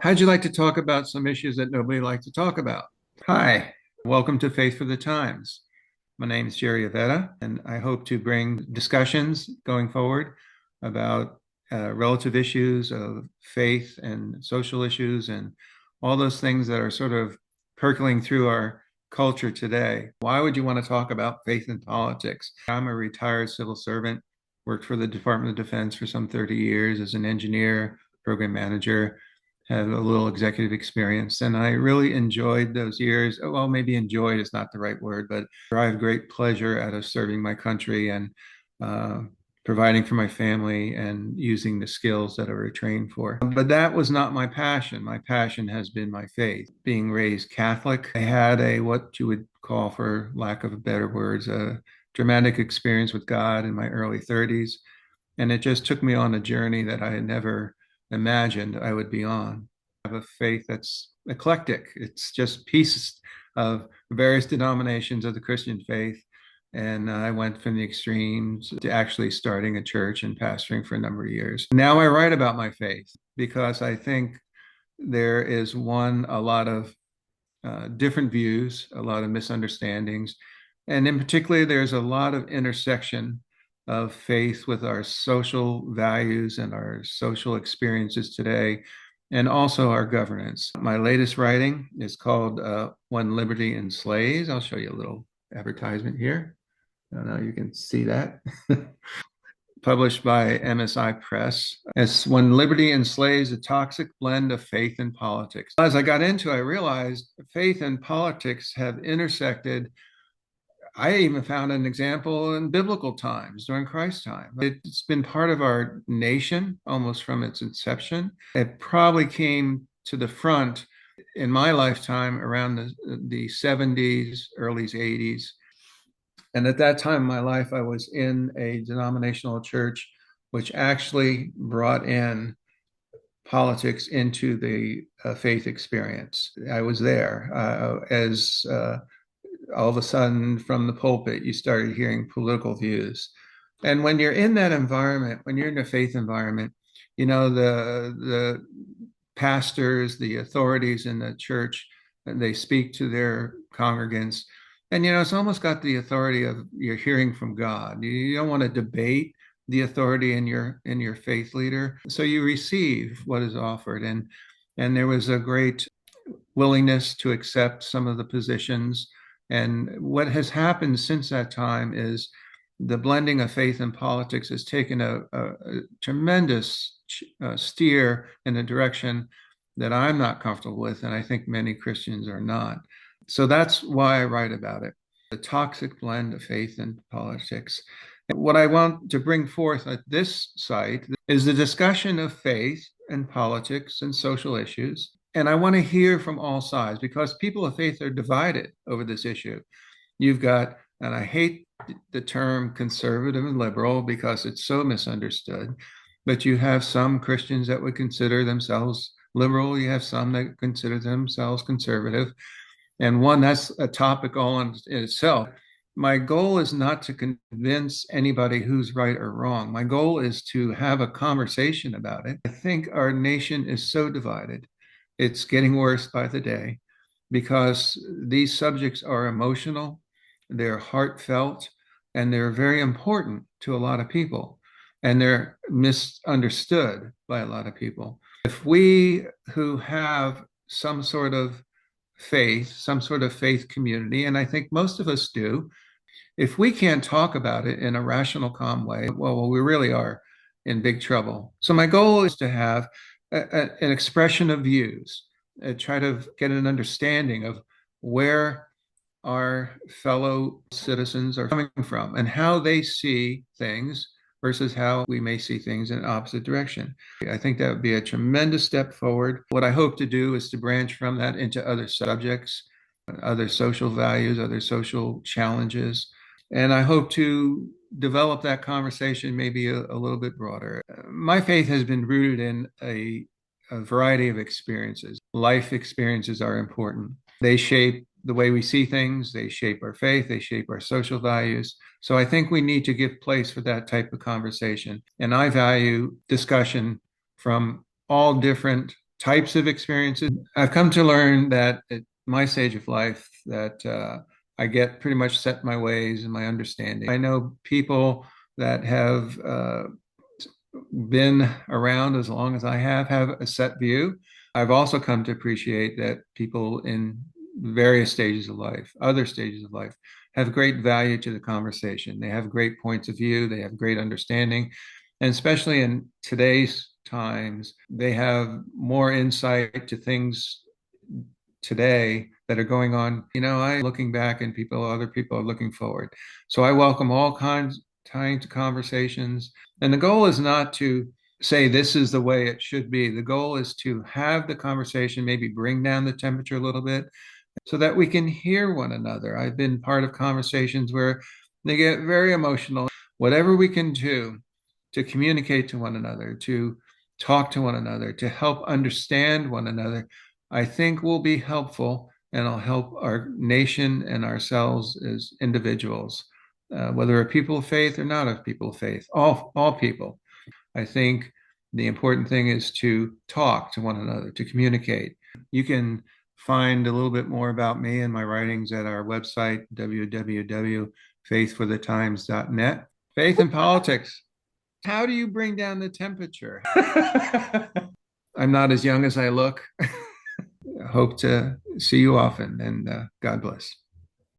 How'd you like to talk about some issues that nobody likes to talk about? Hi, welcome to Faith for the Times. My name is Jerry Aveta, and I hope to bring discussions going forward about relative issues of faith and social issues and all those things that are sort of percolating through our culture today. Why would you want to talk about faith and politics? I'm a retired civil servant, worked for the Department of Defense for some 30 years as an engineer, program manager, had a little executive experience, and I really enjoyed those years. Well, maybe enjoyed is not the right word, but I have great pleasure out of serving my country and uh, providing for my family and using the skills that I were trained for. But that was not my passion. My passion has been my faith. Being raised Catholic, I had a what you would call, for lack of better words, a dramatic experience with God in my early 30s. And it just took me on a journey that I had never imagined I would be on. I have a faith that's eclectic. It's just pieces of various denominations of the Christian faith. And I went from the extremes to actually starting a church and pastoring for a number of years. Now I write about my faith because I think there is a lot of different views, a lot of misunderstandings. And in particular, there's a lot of intersection of faith with our social values and our social experiences today, and also our governance. My latest writing is called When Liberty Enslaves. I'll show you a little advertisement here. I don't know, you can see that. Published by MSI Press. It's When Liberty Enslaves: A Toxic Blend of Faith and Politics. As I got into it, I realized faith and politics have intersected. I even found an example in biblical times during Christ's time. It's been part of our nation almost from its inception. It probably came to the front in my lifetime around the 70s, early 80s. And at that time in my life, I was in a denominational church which actually brought in politics into the faith experience. I was there as all of a sudden from the pulpit, you started hearing political views. And when you're in that environment, when you're in a faith environment, the pastors, the authorities in the church, they speak to their congregants. And it's almost got the authority of you're hearing from God. You don't want to debate the authority in your faith leader. So you receive what is offered. And there was a great willingness to accept some of the positions. And what has happened since that time is the blending of faith and politics has taken a tremendous steer in a direction that I'm not comfortable with, and I think many Christians are not. So that's why I write about it, the toxic blend of faith and politics. What I want to bring forth at this site is the discussion of faith and politics and social issues. And I want to hear from all sides because people of faith are divided over this issue. You've got, and I hate the term conservative and liberal because it's so misunderstood, but you have some Christians that would consider themselves liberal. You have some that consider themselves conservative. And that's a topic all in itself. My goal is not to convince anybody who's right or wrong. My goal is to have a conversation about it. I think our nation is so divided. It's getting worse by the day because these subjects are emotional, they're heartfelt, and they're very important to a lot of people. And they're misunderstood by a lot of people. If we who have some sort of faith, some sort of faith community, and I think most of us do, if we can't talk about it in a rational, calm way, well, we really are in big trouble. So my goal is to have an expression of views, try to get an understanding of where our fellow citizens are coming from and how they see things versus how we may see things in an opposite direction. I think that would be a tremendous step forward. What I hope to do is to branch from that into other subjects, other social values, other social challenges. And I hope to develop that conversation maybe a little bit broader. My faith has been rooted in a variety of experiences. Life experiences are important. They shape the way we see things, they shape our faith, they shape our social values. So I think we need to give place for that type of conversation. And I value discussion from all different types of experiences. I've come to learn that at my stage of life that I get pretty much set my ways and my understanding. I know people that have been around as long as I have a set view. I've also come to appreciate that people in various stages of life, other stages of life, have great value to the conversation. They have great points of view, they have great understanding. And especially in today's times, they have more insight to things today that are going on. I looking back and other people are looking forward. So I welcome all kinds of conversations. And the goal is not to say this is the way it should be. The goal is to have the conversation, maybe bring down the temperature a little bit so that we can hear one another. I've been part of conversations where they get very emotional. Whatever we can do to communicate to one another, to talk to one another, to help understand one another, I think will be helpful and will help our nation and ourselves as individuals, whether a people of faith or not a people of faith, all people. I think the important thing is to talk to one another, to communicate. You can find a little bit more about me and my writings at our website, www.faithforthetimes.net. Faith and politics. How do you bring down the temperature? I'm not as young as I look. Hope to see you often, and God bless.